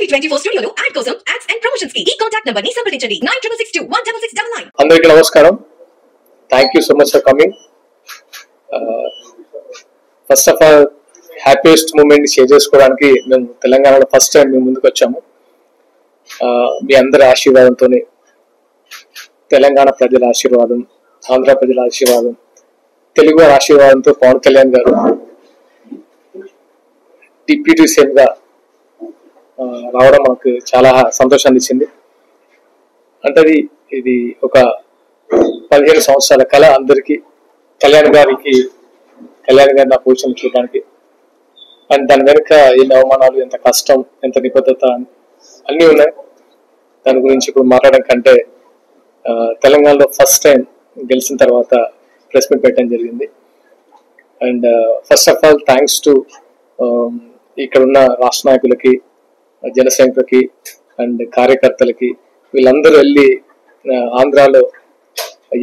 2024 స్టూడియోలో యాడ్ కోసం ads and promotions కి ఈ కాంటాక్ట్ నంబర్ ని సంప్రదించండి 9662166699. అందరికీ నమస్కారం. Thank you so much for coming. First of all happiest moment ని షేర్ చేసుకోవడానికి మేము తెలంగాణలో ఫస్ట్ టైం మేము ముందుకు వచ్చాము. మీ అందరి ఆశీర్వాదంతో, తెలంగాణ ప్రజల ఆశీర్వాదం, ఆంధ్ర ప్రజల ఆశీర్వాదం, తెలుగు ఆశీర్వాదంతో పవన్ కళ్యాణ్ గారు డిప్యూటీ సీఎం గా రావడం మనకు చాలా సంతోషాన్ని ఇచ్చింది. అంటే ఇది ఒక 15 సంవత్సరాల కళ అందరికీ. కళ్యాణ్ గారి నా పొజిషన్ చూడడానికి, అండ్ దాని వెనుక ఎన్ని అవమానాలు, ఎంత కష్టం, ఎంత నిబద్ధత అన్నీ ఉన్నాయి. దాని గురించి ఇప్పుడు మాట్లాడడం కంటే తెలంగాణలో ఫస్ట్ టైం గెలిచిన తర్వాత ప్రెస్ మీట్ పెట్టడం జరిగింది. And first of all thanks to ఇక్కడ ఉన్న రాష్ట్ర నాయకులకి, జన సైనికులకి అండ్ కార్యకర్తలకి. వీళ్ళందరూ వెళ్ళి ఆంధ్రాలో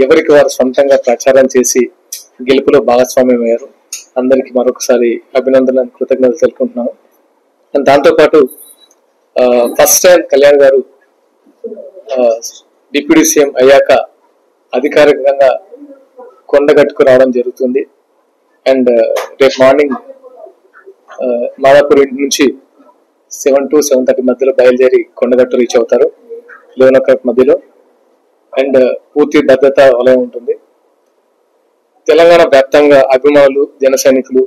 ఎవరికి వారు సొంతంగా ప్రచారం చేసి గెలుపులో భాగస్వామ్యం అయ్యారు. అందరికీ మరొకసారి అభినందనలు, కృతజ్ఞతలు తెలుపుకుంటున్నాను. అండ్ దాంతోపాటు ఫస్ట్ టైం కళ్యాణ్ గారు డిప్యూటీ సీఎం అయ్యాక అధికారికంగా కొండగట్టుకు రావడం జరుగుతుంది. అండ్ రేపు మార్నింగ్ మాదాపూర్ ఇంటి నుంచి 7 to 7:30 మధ్యలో బయలుదేరి కొండగట్టు రీచ్ అవుతారు, 11 o'clock మధ్యలో. అండ్ పూర్తి భద్రత వలయం ఉంటుంది. తెలంగాణ వ్యాప్తంగా అభిమానులు, జన సైనికులు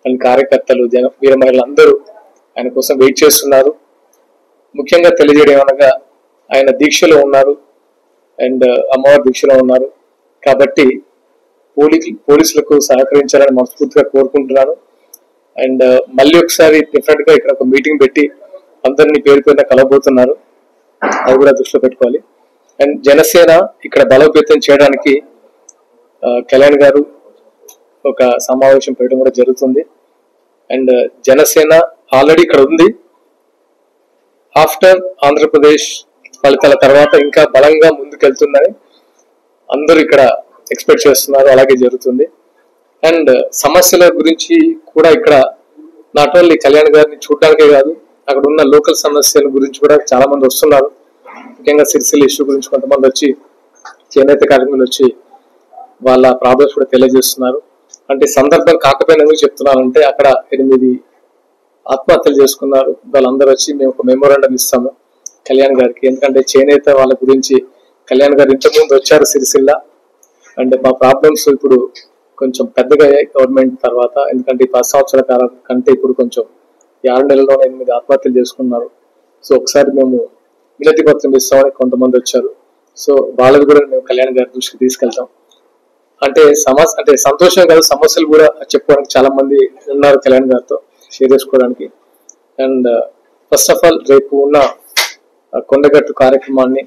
అండ్ కార్యకర్తలు, వీర మహిళలు అందరూ ఆయన కోసం వెయిట్ చేస్తున్నారు. ముఖ్యంగా తెలియజేయడం అనగా ఆయన దీక్షలో ఉన్నారు అండ్ అమ్మవారి దీక్షలో ఉన్నారు కాబట్టి పోలీసులకు సహకరించాలని మనస్ఫూర్తిగా కోరుకుంటున్నాను. అండ్ మళ్ళీ ఒకసారి డిఫరెంట్ గా ఇక్కడ ఒక మీటింగ్ పెట్టి అందరినీ పేరు పేరున కలవబోతున్నారు, అది కూడా దృష్టిలో పెట్టుకోవాలి. అండ్ జనసేన ఇక్కడ బలోపేతం చేయడానికి కళ్యాణ్ గారు ఒక సమావేశం పెట్టడం కూడా జరుగుతుంది. అండ్ జనసేన ఆల్రెడీ ఇక్కడ ఉంది. ఆఫ్టర్ ఆంధ్రప్రదేశ్ ఫలితాల తర్వాత ఇంకా బలంగా ముందుకెళ్తుందని అందరూ ఇక్కడ ఎక్స్పెక్ట్ చేస్తున్నారు, అలాగే జరుగుతుంది. అండ్ సమస్యల గురించి కూడా ఇక్కడ నాట్ ఓన్లీ కళ్యాణ్ గారిని చూడడానికే కాదు, అక్కడ ఉన్న లోకల్ సమస్యల గురించి కూడా చాలా మంది వస్తున్నారు. ముఖ్యంగా సిరిసిల్ల ఇష్యూ గురించి కొంతమంది వచ్చి, చేనేత కార్మికులు వచ్చి వాళ్ళ ప్రాబ్లమ్స్ కూడా తెలియజేస్తున్నారు. అంటే సందర్భం కాకపోయినా ఎందుకు చెప్తున్నానంటే అక్కడ 8 ఆత్మహత్యలు చేసుకున్నారు. వాళ్ళందరూ వచ్చి మేము ఒక మెమోరాండం ఇస్తాము కళ్యాణ్ గారికి. ఎందుకంటే చేనేత వాళ్ళ గురించి కళ్యాణ్ గారు ఇంతకుముందు వచ్చారు సిరిసిల్ల. అండ్ మా ప్రాబ్లమ్స్ ఇప్పుడు కొంచెం పెద్దగా అయ్యాయి గవర్నమెంట్ తర్వాత. ఎందుకంటే 10 సంవత్సరాల కాలం కంటే ఇప్పుడు కొంచెం 6 నెలల్లోనే 8 ఆత్మహత్యలు చేసుకున్నారు. సో ఒకసారి మేము వినతి పత్రం ఇస్తామని కొంతమంది వచ్చారు. సో వాళ్ళది కూడా మేము కళ్యాణ్ గారి దృష్టికి తీసుకెళ్తాం. అంటే సంతోషం కాదు, సమస్యలు కూడా చెప్పుకోవడానికి చాలా మంది ఉన్నారు కళ్యాణ్ గారితో షేర్ చేసుకోవడానికి. అండ్ ఫస్ట్ ఆఫ్ ఆల్ రేపు ఉన్న కొండగట్టు కార్యక్రమాన్ని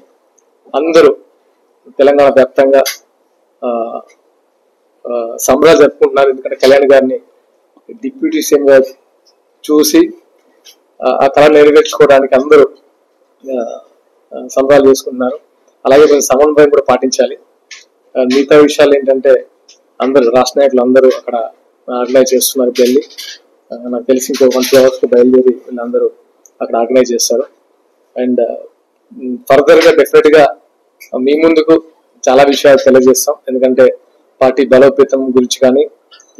అందరూ తెలంగాణ వ్యాప్తంగా సంబరాలు జరుపుకుంటున్నారు. ఎందుకంటే కళ్యాణ్ గారిని డిప్యూటీ సీఎం గా చూసి ఆ కళ నెరవేర్చుకోవడానికి అందరూ సంబరాలు చేసుకుంటున్నారు. అలాగే మేము సమన్వయం కూడా పాటించాలి. మిగతా విషయాలు ఏంటంటే అందరు రాష్ట్ర నాయకులు అందరూ అక్కడ ఆర్గనైజ్ చేస్తున్నారు పెళ్లి. నాకు తెలిసి ఇంకో 1-2 hours బయలుదేరి వీళ్ళందరూ అక్కడ ఆర్గనైజ్ చేస్తారు. అండ్ ఫర్దర్ గా డెఫినెట్ గా మీ ముందుకు చాలా విషయాలు తెలియజేస్తాం. ఎందుకంటే పార్టీ బలోపేతం గురించి కానీ,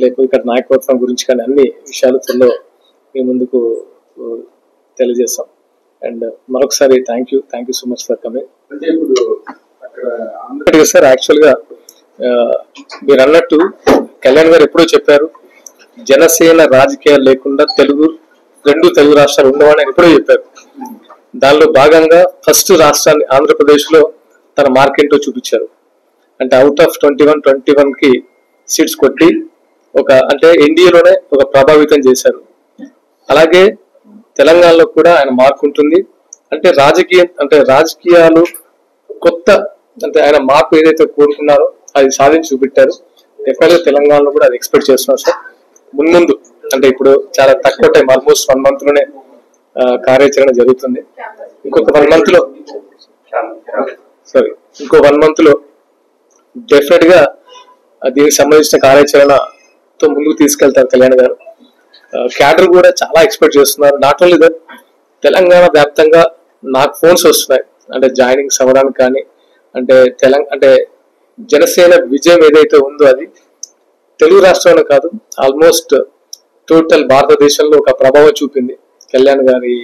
లేకపోతే ఇక్కడ నాయకత్వం గురించి కానీ అన్ని విషయాలు త్వరలో మీ ముందుకు తెలియజేస్తాం. అండ్ మరొకసారి thank you so much for coming. అంటే ఇప్పుడు అక్కడ సార్ యాక్చువల్ గా మీరు అన్నట్టు కళ్యాణ్ గారు ఎప్పుడో చెప్పారు, జనసేన రాజకీయాలు లేకుండా రెండు తెలుగు రాష్ట్రాలు ఉండవని ఎప్పుడో చెప్పారు. దానిలో భాగంగా ఫస్ట్ రాష్ట్రాన్ని ఆంధ్రప్రదేశ్ లో తన మార్కెట్ చూపించారు. అంటే అవుట్ ఆఫ్ 21 కి సీట్స్ కొట్టి అంటే ఎన్డీఏలోనే ఒక ప్రభావితం చేశారు. అలాగే తెలంగాణలో కూడా ఆయన మార్పు ఉంటుంది. అంటే రాజకీయాలు కొత్త, అంటే ఆయన మార్పు ఏదైతే కోరుకున్నారో అది సాధించి చూపెట్టారు. డెఫినెట్ గా తెలంగాణలో కూడా అది ఎక్స్పెక్ట్ చేస్తున్నారు సార్. ముందు అంటే ఇప్పుడు చాలా తక్కువ టైం, ఆల్మోస్ట్ 1 month లోనే కార్యాచరణ జరుగుతుంది. ఇంకొక 1 month లో డెఫినెట్ గా దీనికి సంబంధించిన కార్యాచరణతో ముందుకు తీసుకెళ్తారు కళ్యాణ్ గారు. క్యాడర్ కూడా చాలా ఎక్స్పెక్ట్ చేస్తున్నారు. నాట్ ఓన్లీ దట్, తెలంగాణ వ్యాప్తంగా నాకు ఫోన్స్ వస్తున్నాయి, అంటే జాయినింగ్స్ అవ్వడానికి కానీ, అంటే జనసేన విజయం ఏదైతే ఉందో అది తెలుగు రాష్ట్రంలో కాదు, ఆల్మోస్ట్ టోటల్ భారతదేశంలో ఒక ప్రభావం చూపింది కళ్యాణ్ గారి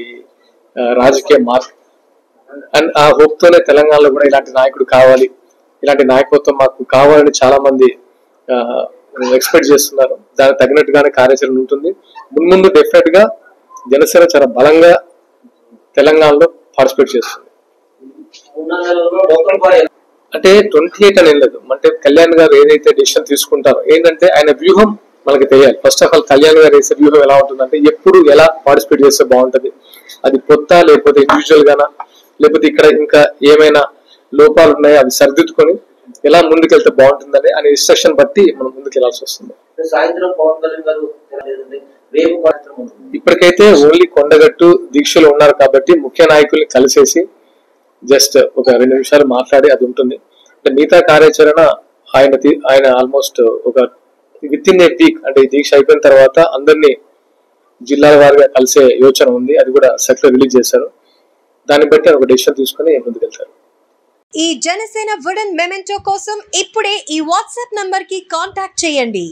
రాజకీయ మార్క్. అండ్ ఆ హోప్ తోనే తెలంగాణలో కూడా ఇలాంటి నాయకుడు కావాలి, ఇలాంటి నాయకత్వం మాకు కావాలని చాలా మంది ఎక్స్పెక్ట్ చేస్తున్నారు. దానికి తగినట్టుగానే కార్యాచరణ ఉంటుంది. ముందు డెఫినెట్ గా జనసేన చాలా బలంగా తెలంగాణలో పార్టిసిపేట్ చేస్తుంది. అంటే 28 అని లేదు, అంటే కళ్యాణ్ గారు ఏదైతే డెసిషన్ తీసుకుంటారో ఏంటంటే ఆయన వ్యూహం మనకి తెలియాలి. ఫస్ట్ ఆఫ్ ఆల్ కళ్యాణ్ గారు వేసే వ్యూహం ఎలా ఉంటుందంటే ఎప్పుడు ఎలా పార్టిసిపేట్ చేస్తే బాగుంటది, అది కొత్త లేకపోతే ఇండివిజువల్ గానా, లేకపోతే ఇక్కడ ఇంకా ఏమైనా లోపాలు ఉన్నాయో అవి సరిదిద్దుకొని ఎలా ముందుకెళ్తే బాగుంటుందని అనే ఇన్స్ట్రక్షన్ బట్టి మనం ముందుకు వెళ్లాల్సి వస్తుంది. ఇప్పటికైతే ఓన్లీ కొండగట్టు దీక్షలో ఉన్నారు కాబట్టి ముఖ్య నాయకుల్ని కలిసేసి జస్ట్ ఒక 2 నిమిషాలు మాట్లాడి అది ఉంటుంది. అంటే మిగతా కార్యాచరణ ఆయన ఆల్మోస్ట్ ఒక విత్ ఇన్ ఏ వీక్, అంటే ఈ దీక్ష అయిపోయిన తర్వాత అందరినీ జిల్లాల వారిగా కలిసే యోచన ఉంది. అది కూడా సర్క్యులర్ రిలీజ్ చేశారు. దాన్ని బట్టి ఒక డెసిషన్ తీసుకుని ముందుకెళ్తారు. ఈ జనసేన వుడెన్ మెమెంటో కోసం ఇప్పుడే ఈ వాట్సాప్ నంబర్ కి కాంటాక్ట్ చేయండి.